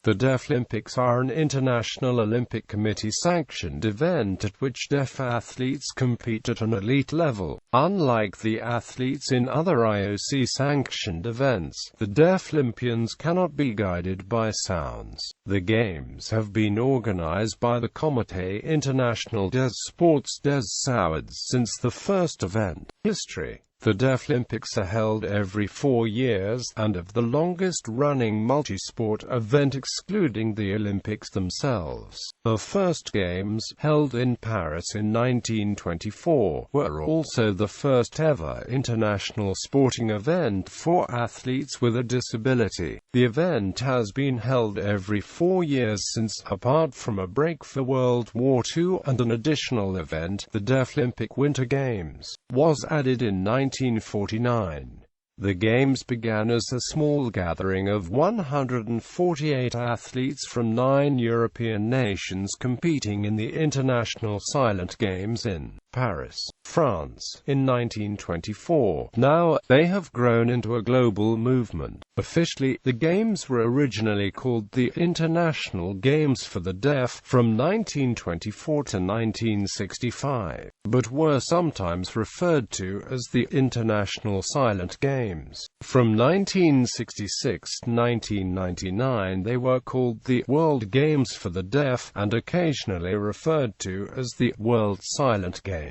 The Deaflympics are an international Olympic Committee-sanctioned event at which deaf athletes compete at an elite level. Unlike the athletes in other IOC-sanctioned events, the Deaflympians cannot be guided by sounds. The Games have been organized by the Comité International des Sports des Sourds since the first event. History. The Deaflympics are held every 4 years, and of the longest-running multi-sport event excluding the Olympics themselves. The first Games, held in Paris in 1924, were also the first-ever international sporting event for athletes with a disability. The event has been held every 4 years since, apart from a break for World War II and an additional event, the Deaflympic Winter Games, was added in 1949. The Games began as a small gathering of 148 athletes from 9 European nations competing in the International Silent Games in Paris, France, in 1924. Now, they have grown into a global movement. Officially, the Games were originally called the International Games for the Deaf from 1924 to 1965, but were sometimes referred to as the International Silent Games. From 1966 to 1999 they were called the World Games for the Deaf, and occasionally referred to as the World Silent Games.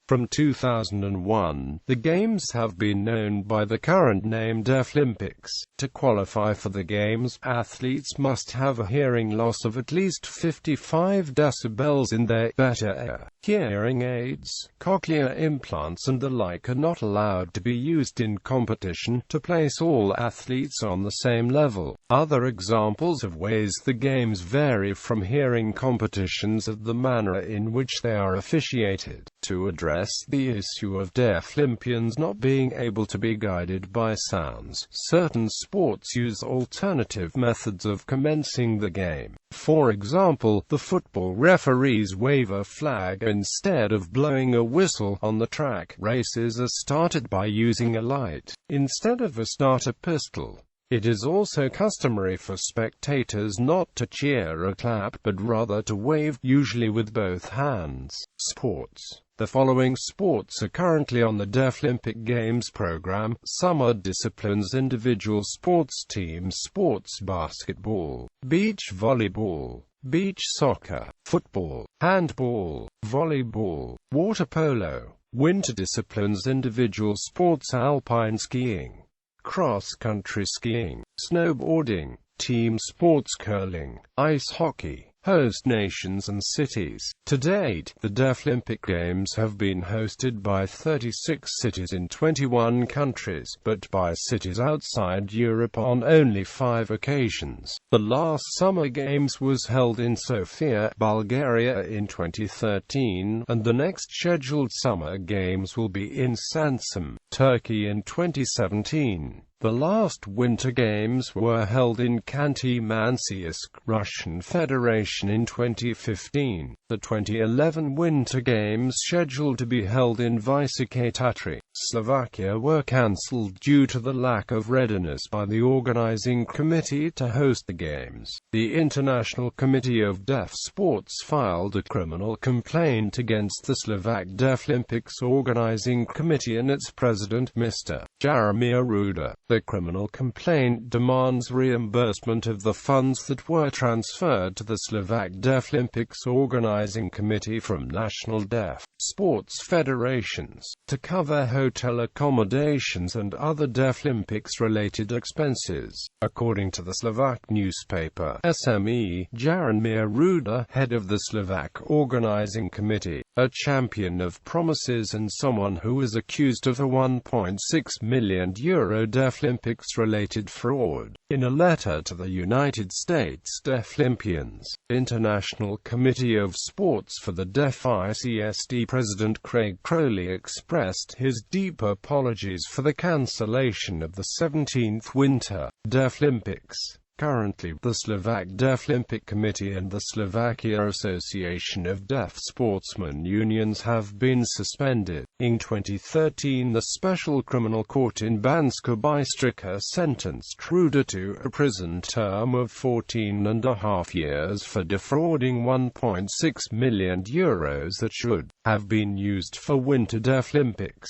From 2001, the Games have been known by the current name Deaflympics. To qualify for the Games, athletes must have a hearing loss of at least 55 decibels in their better ear. Hearing aids, cochlear implants and the like are not allowed to be used in competition to place all athletes on the same level. Other examples of ways the Games vary from hearing competitions are the manner in which they are officiated. To address the issue of Deaflympians not being able to be guided by sounds, certain sports use alternative methods of commencing the game. For example, the football referees wave a flag instead of blowing a whistle on the track. Races are started by using a light, instead of a starter pistol. It is also customary for spectators not to cheer or clap, but rather to wave, usually with both hands. Sports. The following sports are currently on the Deaflympic Games program. Summer disciplines: individual sports teams, sports basketball, beach volleyball, beach soccer, football, handball, volleyball, water polo. Winter disciplines: individual sports, alpine skiing, cross-country skiing, snowboarding, team sports, curling, ice hockey. Host nations and cities. To date, the Deaflympic Games have been hosted by 36 cities in 21 countries, but by cities outside Europe on only 5 occasions. The last Summer Games was held in Sofia, Bulgaria in 2013, and the next scheduled Summer Games will be in Samsun, Turkey in 2017. The last Winter Games were held in Khanty-Mansiysk, Russian Federation in 2015. The 2011 Winter Games, scheduled to be held in Vysoké Tatry, Slovakia, were cancelled due to the lack of readiness by the organizing committee to host the Games. The International Committee of Deaf Sports filed a criminal complaint against the Slovak Deaflympics organizing committee and its president, Mr. Jaromír Ruda. The criminal complaint demands reimbursement of the funds that were transferred to the Slovak Deaflympics organizing committee from national deaf sports federations, to cover hotel accommodations and other Deaflympics-related expenses. According to the Slovak newspaper SME, Jaromír Ruda, head of the Slovak organizing committee, a champion of promises and someone who is accused of a €1.6 million Deaflympics-related fraud. In a letter to the United States Deaflympians, International Committee of Sports for the Deaf ICSD President Craig Crowley expressed his deep apologies for the cancellation of the 17th Winter Deaflympics. Currently, the Slovak Deaflympic Committee and the Slovakia Association of Deaf Sportsmen Unions have been suspended. In 2013, the Special Criminal Court in Banska Bystrica sentenced Ruda to a prison term of 14.5 years for defrauding €1.6 million that should have been used for Winter Deaflympics.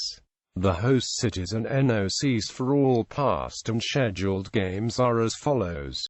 The host cities and NOCs for all past and scheduled games are as follows.